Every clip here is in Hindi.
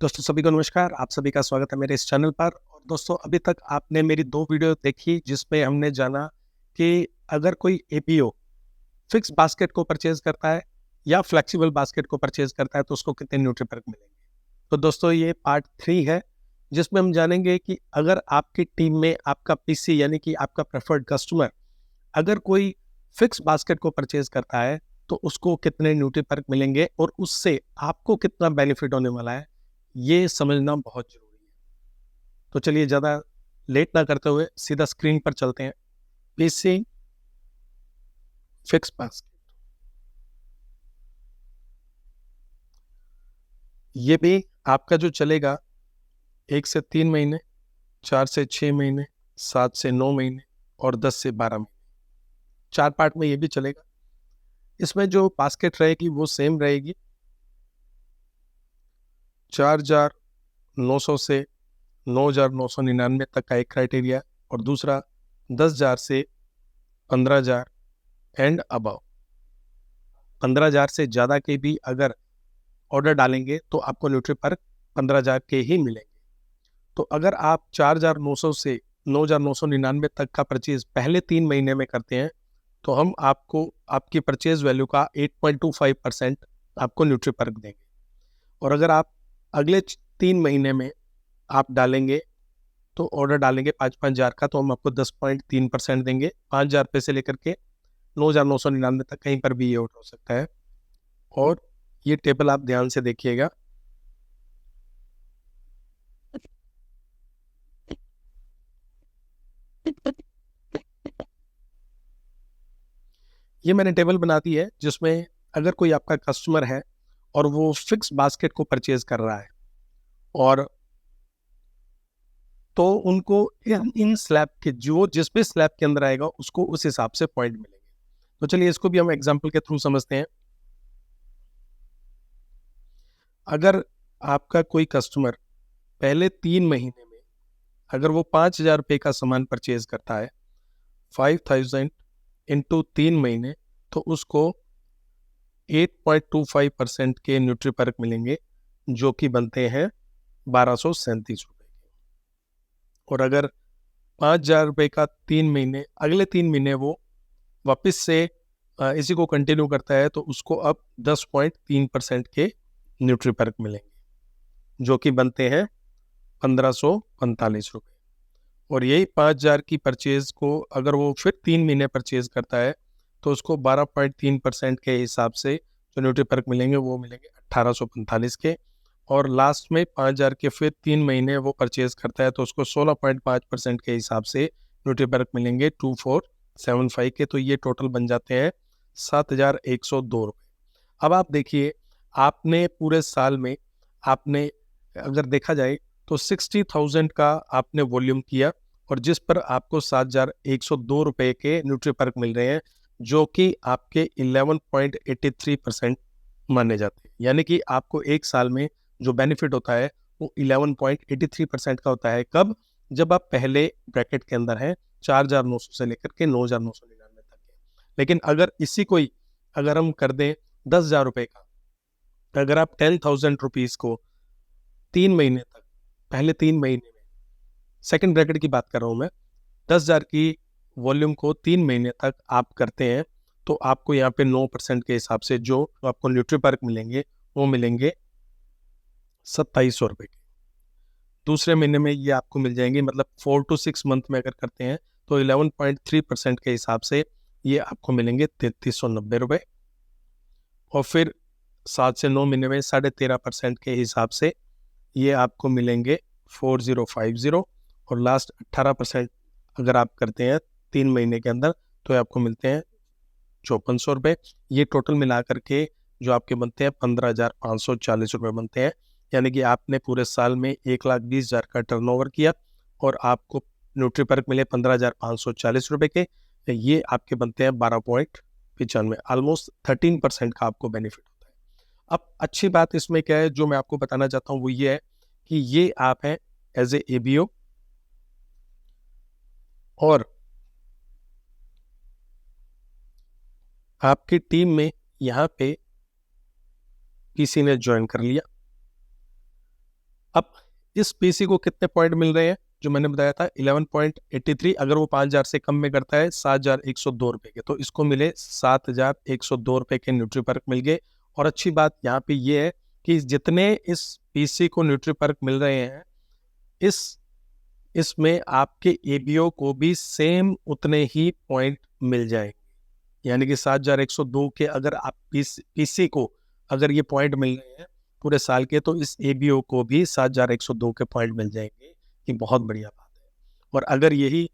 दोस्तों सभी को नमस्कार। आप सभी का स्वागत है मेरे इस चैनल पर। और दोस्तों अभी तक आपने मेरी 2 वीडियो देखी जिसमें हमने जाना कि अगर कोई एपीओ फिक्स बास्केट को परचेज करता है या फ्लेक्सिबल बास्केट को परचेज करता है तो उसको कितने न्यूट्रीपर्क मिलेंगे। तो दोस्तों ये पार्ट 3 है जिसमें हम जानेंगे कि अगर आपकी टीम में आपका पीसी यानी कि आपका प्रेफर्ड कस्टमर अगर कोई फिक्स बास्केट को परचेज करता है तो उसको कितने न्यूट्रीपर्क मिलेंगे और उससे आपको कितना बेनिफिट होने वाला है, ये समझना बहुत जरूरी है। तो चलिए ज़्यादा लेट ना करते हुए सीधा स्क्रीन पर चलते हैं। पीसी फिक्स बास्केट, ये भी आपका जो चलेगा 1 से 3 महीने, 4 से 6 महीने, 7 से 9 महीने और 10 से 12 महीने, 4 पार्ट में ये भी चलेगा। इसमें जो बास्केट रहेगी वो सेम रहेगी। 4,900 से 9,999 तक का एक क्राइटेरिया और दूसरा 10,000 से 15,000 एंड अबव। 15,000 से ज़्यादा के भी अगर ऑर्डर डालेंगे तो आपको न्यूट्रीपर्क 15,000 के ही मिलेंगे। तो अगर आप 4,900 से 9,999 तक का परचेज पहले 3 महीने में करते हैं तो हम आपको आपकी परचेज वैल्यू का 8.25% आपको न्यूट्रीपर्क देंगे। और अगर आप अगले 3 महीने में आप डालेंगे तो ऑर्डर डालेंगे 5,000 का तो हम आपको 10.3% देंगे। 5,000 रुपये से लेकर के 9,999 तक कहीं पर भी ये ऑर्डर हो सकता है। और ये टेबल आप ध्यान से देखिएगा। ये मैंने टेबल बना दी है जिसमें अगर कोई आपका कस्टमर है और वो फिक्स बास्केट को परचेज कर रहा है और तो उनको इन स्लैब के जो जिस भी स्लैब के अंदर आएगा उसको उस हिसाब से पॉइंट मिलेंगे। तो चलिए इसको भी हम एग्जांपल के थ्रू समझते हैं। अगर आपका कोई कस्टमर पहले 3 महीने में अगर वो 5,000 रुपये का सामान परचेज करता है 5,000 इंटू 3 महीने तो उसको 8.25% के न्यूट्रीपर्क मिलेंगे जो कि बनते हैं 1,237 रुपये के। और अगर 5,000 रुपये का 3 महीने अगले 3 महीने वो वापस से इसी को कंटिन्यू करता है तो उसको अब 10.3% के न्यूट्रीपर्क मिलेंगे जो कि बनते हैं 1,545 रुपये। और यही 5,000 की परचेज को अगर वो फिर 3 महीने परचेज करता है तो उसको 12.3% के हिसाब से जो न्यूट्रीपर्क मिलेंगे वो मिलेंगे 1,845 के। और लास्ट में 5,000 के फिर 3 महीने वो परचेज करता है तो उसको 16.5% के हिसाब से न्यूट्रीपर्क मिलेंगे 2,475 के। तो ये टोटल बन जाते हैं 7,102 रुपये। अब आप देखिए, आपने पूरे साल में आपने अगर देखा जाए तो 60,000 का आपने वॉल्यूम किया और जिस पर आपको 7,102 रुपये के न्यूट्रीपर्क मिल रहे हैं जो कि आपके 11.83% माने जाते हैं। यानी कि आपको एक साल में जो बेनिफिट होता है वो 11.83% का होता है। कब? जब आप पहले ब्रैकेट के अंदर हैं 4,900 से लेकर के 9,999 तक के। लेकिन अगर इसी कोई अगर हम कर दें 10,000 रुपये का, अगर आप 10,000 रुपीज़ को 3 महीने तक पहले 3 महीने में सेकंड ब्रैकेट की बात कर रहा हूँ मैं, 10,000 की वॉल्यूम को 3 महीने तक आप करते हैं तो आपको यहाँ पे 9% के हिसाब से जो आपको न्यूट्रीपर्क मिलेंगे वो मिलेंगे 2,700 रुपये के। दूसरे महीने में ये आपको मिल जाएंगे, मतलब 4 to 6 मंथ में अगर करते हैं तो 11.3% के हिसाब से ये आपको मिलेंगे 3,390 रुपये। और फिर 7 से 9 महीने में 13.5% के हिसाब से ये आपको मिलेंगे 4,050। और लास्ट 18% अगर आप करते हैं 3 महीने के अंदर तो आपको मिलते हैं 5,400 रुपये। ये टोटल मिला करके जो आपके बनते हैं 15,540 रुपये बनते हैं। यानी कि आपने पूरे साल में 1,20,000 का टर्नओवर किया और आपको न्यूट्रीपर्क मिले 15,540 रुपये के। ये आपके बनते हैं 12.95, ऑलमोस्ट 13% का आपको बेनिफिट होता है। अब अच्छी बात इसमें क्या है जो मैं आपको बताना चाहता हूँ वो ये है कि ये आप हैं एज ए एबीओ और आपकी टीम में यहाँ पे किसी ने ज्वाइन कर लिया अब इस पीसी को कितने पॉइंट मिल रहे हैं, जो मैंने बताया था 11.83, अगर वो 5,000 से कम में करता है 7,102 रुपए के, तो इसको मिले 7,102 रुपए के न्यूट्रीपर्क मिल गए। और अच्छी बात यहाँ पे ये है कि जितने इस पीसी को न्यूट्रीपर्क मिल रहे हैं, इसमें आपके एबीओ को भी सेम उतने ही पॉइंट मिल जाएंगे। यानी कि 7,102 के अगर आप पीसी को अगर ये पॉइंट मिल रहे हैं पूरे साल के, तो इस एबीओ को भी 7,102 के पॉइंट मिल जाएंगे। ये बहुत बढ़िया बात है। और अगर यही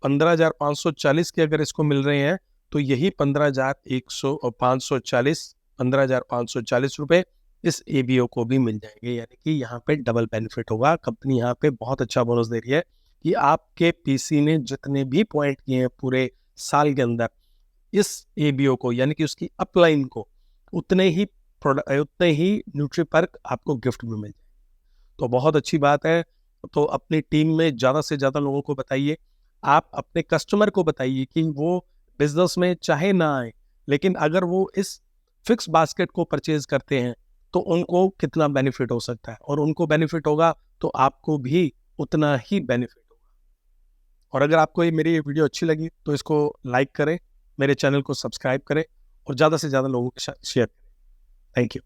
15,540 के अगर इसको मिल रहे हैं, तो यही 15,540 रुपए इस एबीओ को भी मिल जाएंगे। यानी कि यहाँ पे डबल बेनिफिट होगा। कंपनी यहाँ पे बहुत अच्छा बोनस दे रही है कि आपके पीसी ने जितने भी पॉइंट किए हैं पूरे साल के अंदर, इस एबीओ को यानी कि उसकी अपलाइन को उतने ही न्यूट्रीपर्क आपको गिफ्ट में मिल जाए। तो बहुत अच्छी बात है। तो अपनी टीम में ज़्यादा से ज़्यादा लोगों को बताइए, आप अपने कस्टमर को बताइए कि वो बिजनेस में चाहे ना आए, लेकिन अगर वो इस फिक्स बास्केट को परचेज करते हैं तो उनको कितना बेनिफिट हो सकता है, और उनको बेनिफिट होगा तो आपको भी उतना ही बेनिफिट होगा। और अगर आपको मेरी ये वीडियो अच्छी लगी तो इसको लाइक करें, मेरे चैनल को सब्सक्राइब करें और ज़्यादा से ज़्यादा लोगों के साथ शेयर करें। Thank you.